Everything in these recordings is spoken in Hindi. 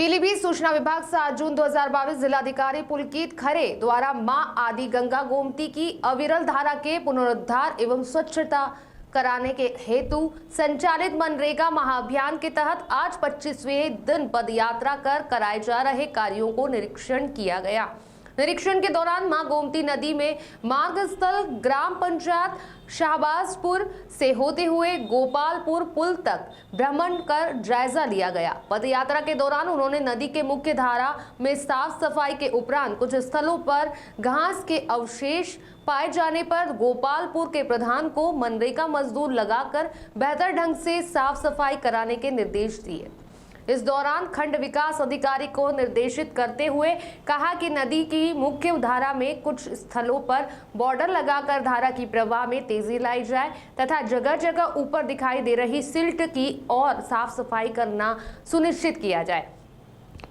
पीलीभीत सूचना विभाग 7 जून 2022 जिलाधिकारी पुलकित खरे द्वारा मां आदि गंगा गोमती की अविरल धारा के पुनरुद्धार एवं स्वच्छता कराने के हेतु संचालित मनरेगा महाअभियान के तहत आज 25वें दिन पदयात्रा कर कराए जा रहे कार्यों को निरीक्षण किया गया। निरीक्षण के दौरान मां गोमती नदी में मार्ग स्थल ग्राम पंचायत शाहबाजपुर से होते हुए गोपालपुर पुल तक भ्रमण कर जायजा लिया गया। पदयात्रा के दौरान उन्होंने नदी के मुख्य धारा में साफ सफाई के उपरांत कुछ स्थलों पर घास के अवशेष पाए जाने पर गोपालपुर के प्रधान को मनरेगा मजदूर लगाकर बेहतर ढंग से साफ सफाई कराने के निर्देश दिए। इस दौरान खंड विकास अधिकारी को निर्देशित करते हुए कहा कि नदी की मुख्य धारा में कुछ स्थलों पर बॉर्डर लगाकर धारा की प्रवाह में तेजी लाई जाए तथा जगह जगह ऊपर दिखाई दे रही सिल्ट की और साफ सफाई करना सुनिश्चित किया जाए।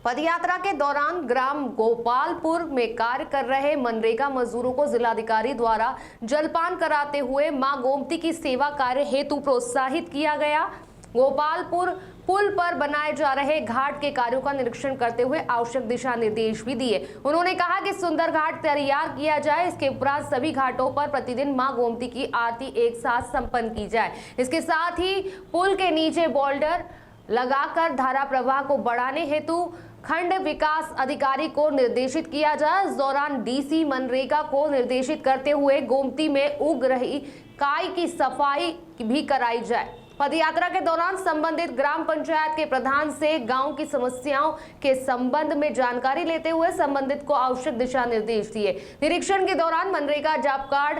पदयात्रा के दौरान ग्राम गोपालपुर में कार्य कर रहे मनरेगा मजदूरों को जिलाधिकारी द्वारा जलपान कराते हुए मां गोमती की सेवा कार्य हेतु प्रोत्साहित किया गया। गोपालपुर पुल पर बनाए जा रहे घाट के कार्यों का निरीक्षण करते हुए आवश्यक दिशा निर्देश भी दिए। उन्होंने कहा कि सुंदर घाट तैयार किया जाए। इसके उपरांत सभी घाटों पर प्रतिदिन मां गोमती की आरती एक साथ संपन्न की जाए। इसके साथ ही पुल के नीचे बोल्डर लगाकर धारा प्रवाह को बढ़ाने हेतु खंड विकास अधिकारी को निर्देशित किया जाए। इस दौरान डीसी मनरेगा को निर्देशित करते हुए गोमती में उग रही काई की सफाई भी कराई जाए। पदयात्रा के दौरान संबंधित ग्राम पंचायत के प्रधान से गांव की समस्याओं के संबंध में जानकारी लेते हुए संबंधित को आवश्यक दिशा निर्देश दिए। निरीक्षण के दौरान मनरेगा जॉब कार्ड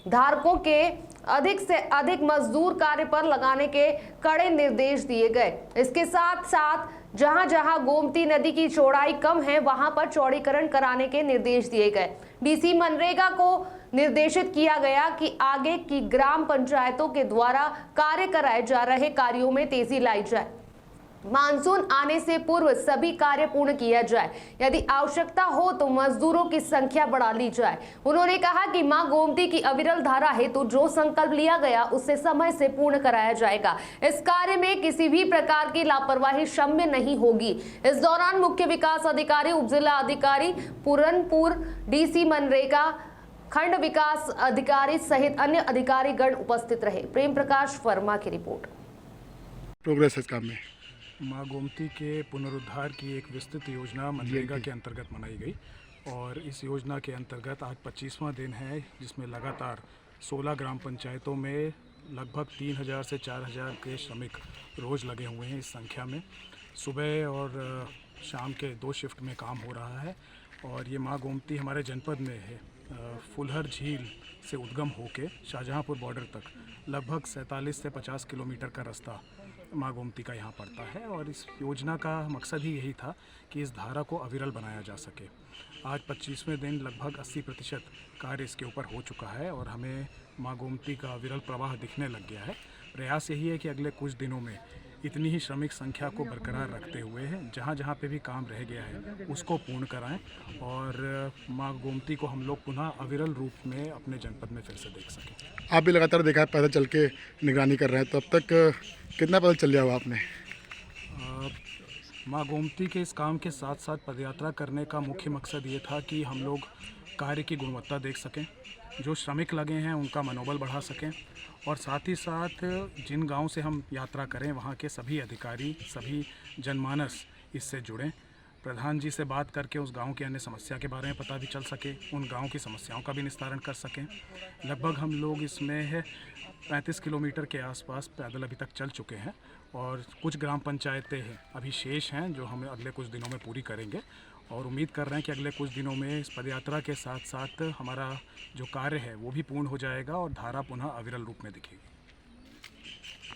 धारकों के अधिक से अधिक मजदूर कार्य पर लगाने के कड़े निर्देश दिए गए। इसके साथ साथ जहां जहां गोमती नदी की चौड़ाई कम है वहां पर चौड़ीकरण कराने के निर्देश दिए गए। डीसी मनरेगा को निर्देशित किया गया कि आगे की ग्राम पंचायतों के द्वारा कार्य कराए जा रहे कार्यों में तेजी लाई जाए। मानसून आने से पूर्व सभी कार्य पूर्ण किया जाए। यदि आवश्यकता हो तो मजदूरों की संख्या बढ़ा ली जाए। उन्होंने कहा कि मां गोमती की अविरल धारा हेतु जो संकल्प लिया गया उसे समय से पूर्ण कराया जाएगा। इस कार्य में किसी भी प्रकार की लापरवाही क्षम्य नहीं होगी। इस दौरान मुख्य विकास अधिकारी, उप जिला अधिकारी पूरनपुर, डीसी मनरेगा, खंड विकास अधिकारी सहित अन्य अधिकारी गण उपस्थित रहे। प्रेम प्रकाश वर्मा की रिपोर्ट। प्रोग्रेस इस काम में माँ गोमती के पुनरुद्धार की एक विस्तृत योजना मनरेगा के अंतर्गत बनाई गई और इस योजना के अंतर्गत आज 25वां दिन है, जिसमें लगातार 16 ग्राम पंचायतों में लगभग 3000 से 4000 के श्रमिक रोज़ लगे हुए हैं। इस संख्या में सुबह और शाम के 2 शिफ्ट में काम हो रहा है और ये माँ गोमती हमारे जनपद में है। फुलहर झील से उद्गम होके शाहजहांपुर बॉर्डर तक लगभग 47 से 50 किलोमीटर का रास्ता माँ गोमती का यहाँ पड़ता है और इस योजना का मकसद ही यही था कि इस धारा को अविरल बनाया जा सके। आज 25वें दिन लगभग 80% कार्य इसके ऊपर हो चुका है और हमें माँ गोमती का अविरल प्रवाह दिखने लग गया है। प्रयास यही है कि अगले कुछ दिनों में इतनी ही श्रमिक संख्या को बरकरार रखते हुए जहाँ जहाँ पे भी काम रह गया है उसको पूर्ण कराएं और माँ गोमती को हम लोग पुनः अविरल रूप में अपने जनपद में फिर से देख सकें। आप भी लगातार देखा है, पैदल चल के निगरानी कर रहे हैं, तो अब तक कितना पैदल चल लिया हुआ आपने? माँ गोमती के इस काम के साथ साथ पदयात्रा करने का मुख्य मकसद ये था कि हम लोग कार्य की गुणवत्ता देख सकें, जो श्रमिक लगे हैं उनका मनोबल बढ़ा सकें और साथ ही साथ जिन गांव से हम यात्रा करें वहां के सभी अधिकारी, सभी जनमानस इससे जुड़ें। प्रधान जी से बात करके उस गांव की अन्य समस्या के बारे में पता भी चल सके, उन गांव की समस्याओं का भी निस्तारण कर सकें। लगभग हम लोग इसमें 35 किलोमीटर के आसपास पैदल अभी तक चल चुके हैं और कुछ ग्राम पंचायतें हैं अभी शेष हैं जो हम अगले कुछ दिनों में पूरी करेंगे और उम्मीद कर रहे हैं कि अगले कुछ दिनों में इस पदयात्रा के साथ साथ हमारा जो कार्य है वो भी पूर्ण हो जाएगा और धारा पुनः अविरल रूप में दिखेगी।